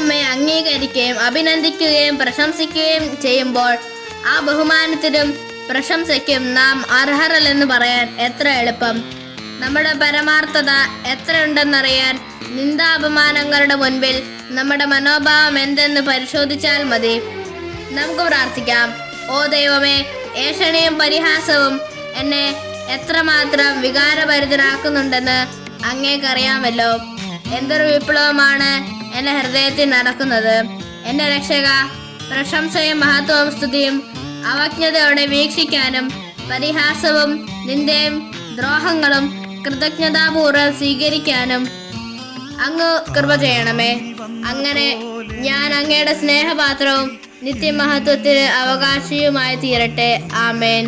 നമ്മെ അംഗീകരിക്കുകയും അഭിനന്ദിക്കുകയും പ്രശംസിക്കുകയും ചെയ്യുമ്പോൾ ആ ബഹുമാനത്തിനും പ്രശംസയ്ക്കും നാം അർഹരല്ലെന്ന് പറയാൻ എത്ര എളുപ്പം. നമ്മുടെ പരമാർത്ഥത എത്രയുണ്ടെന്നറിയാൻ നിന്ദാപമാനങ്ങളുടെ മുൻപിൽ നമ്മുടെ മനോഭാവം എന്തെന്ന് പരിശോധിച്ചാൽ മതി. നമുക്ക് പ്രാർത്ഥിക്കാം. ഓ ദൈവമേ, ഏഷണിയും പരിഹാസവും എന്നെ എത്രമാത്രം വികാരഭരിതനാക്കുന്നുണ്ടെന്ന് അങ്ങേക്കറിയാമല്ലോ. എന്തൊരു വിപ്ലവമാണ് എൻ്റെ ഹൃദയത്തിൽ നടക്കുന്നത്. എൻ്റെ രക്ഷക, പ്രശംസയും മഹത്വവും സ്തുതിയും അവജ്ഞതയോടെ വീക്ഷിക്കാനും പരിഹാസവും നിന്ദയും ദ്രോഹങ്ങളും കൃതജ്ഞതാപൂർവ്വം സ്വീകരിക്കാനും അങ്ങ് കൃപ ചെയ്യണമേ. അങ്ങനെ ഞാൻ അങ്ങയുടെ സ്നേഹപാത്രവും നിത്യമഹത്വത്തിന് അവകാശിയുമായി തീരട്ടെ. ആമേൻ.